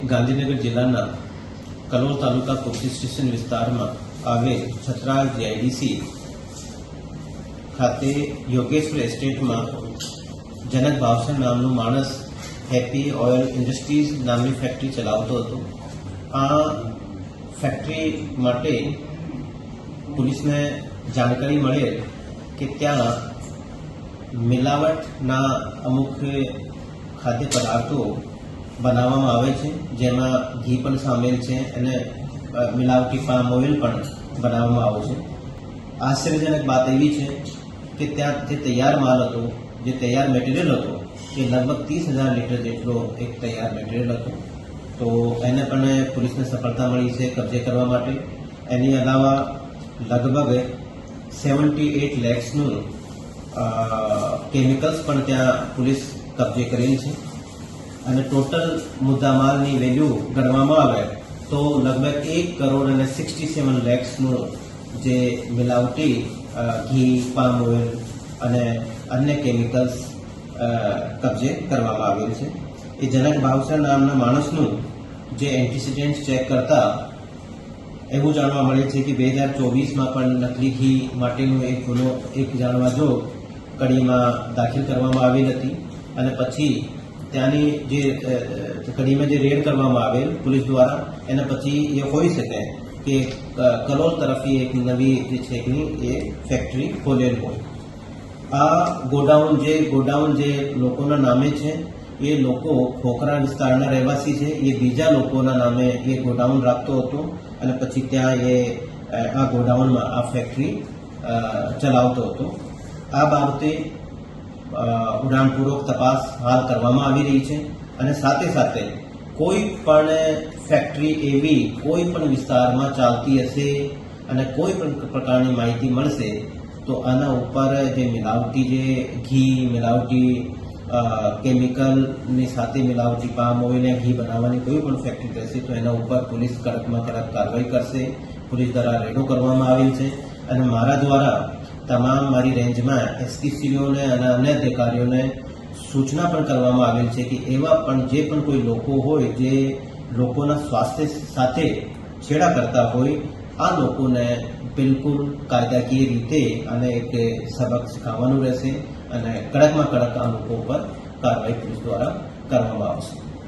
ગાંધીનગર જિલ્લાના કલોલ તાલુકા police station વિસ્તારમાં આવેલ છત્રાલ જીઆઈડીસી ખાતે યોગેશ્વર એસ્ટેટમાં જનક ભાવસર નામનો માણસ હેપી ઓઇલ ઇન્ડસ્ટ્રીઝ નામની ફેક્ટરી ચલાવતો હતો। આ ફેક્ટરી માટે પોલીસને જાણકારી મળેલ કે ત્યાં મિલાવટના અમુક ખાદ્ય પદાર્થો બનાવવામાં આવે છે, જેમાં ઘી પણ સામેલ છે અને મિલાવટી પામ ઓઇલ પણ બનાવવામાં આવે છે। આશ્ચર્યજનક વાત એવી છે કે ત્યાં જે તૈયાર માલ હતો, જે તૈયાર મટીરિયલ હતો, એ લગભગ 30,000 લીટર જેટલો એક તૈયાર મટીરિયલ હતો। તો એને પણ પોલીસને સફળતા મળી છે કબજે કરવા માટે। એની અલાવા લગભગ 78 લેક્સનું કેમિકલ્સ પણ ત્યાં પોલીસ કબજે કરેલ છે અને ટોટલ મુદ્દામાલની વેલ્યુ ગણવામાં આવે તો લગભગ 1,67 લાખનું જે મિલાવટી ઘી, પામ ઓઇલ અને અન્ય કેમિકલ્સ કબજે કરવામાં આવેલ છે। એ જનક ભાવસર નામના માણસનું જે એન્ટિસિડન્ટ ચેક કરતા એવું જાણવા મળે છે કે 2024માં પણ નકલી ઘી માટેનો એક ગુનો જાણવા જો કડીમાં દાખલ કરવામાં આવેલ હતી અને પછી ત્યાંની જે કડીમાં જે રેડ કરવામાં આવેલ પોલીસ દ્વારા એના પછી એ હોઈ શકે કે કલોલ તરફથી એક નવી જે છે એ ફેક્ટરી ખોલેલ હોય। આ ગોડાઉન જે લોકોના નામે છે એ લોકો ખોખરા વિસ્તારના રહેવાસી છે। એ બીજા લોકોના નામે એ ગોડાઉન રાખતો હતો અને પછી ત્યાં એ આ ગોડાઉનમાં આ ફેક્ટરી ચલાવતો હતો। આ બાબતે ઊંડાણપૂર્વક તપાસ હાલ કરવામાં આવી રહી છે અને સાથે સાથે કોઈ પણ ફેક્ટરી એવી કોઈ પણ વિસ્તારમાં ચાલતી હશે અને કોઈ પણ પ્રકારની માહિતી મળશે તો આના ઉપર જે મિલાવટી જે ઘી, મિલાવટી કેમિકલની સાથે મિલાવટી પામ ઓઇલ અને ઘી બનાવવાની કોઈ પણ ફેક્ટરી રહેશે તો એના ઉપર પોલીસ કડકમાં કડક કાર્યવાહી કરશે। પોલીસ દ્વારા રેડો કરવામાં આવેલ છે અને મારા દ્વારા તમામ મારી રેન્જમાં એસપીસીઓને અને અન્ય અધિકારીઓને સૂચના પણ કરવામાં આવેલ છે કે એવા પણ જે પણ કોઈ લોકો હોય જે લોકોના સ્વાસ્થ્ય સાથે છેડા કરતા હોય આ લોકોને બિલકુલ કાયદાકીય રીતે અને એક સબક શીખવવાનું રહેશે અને કડકમાં કડક આ લોકો પર કાર્યવાહી પોલીસ દ્વારા કરવામાં આવશે।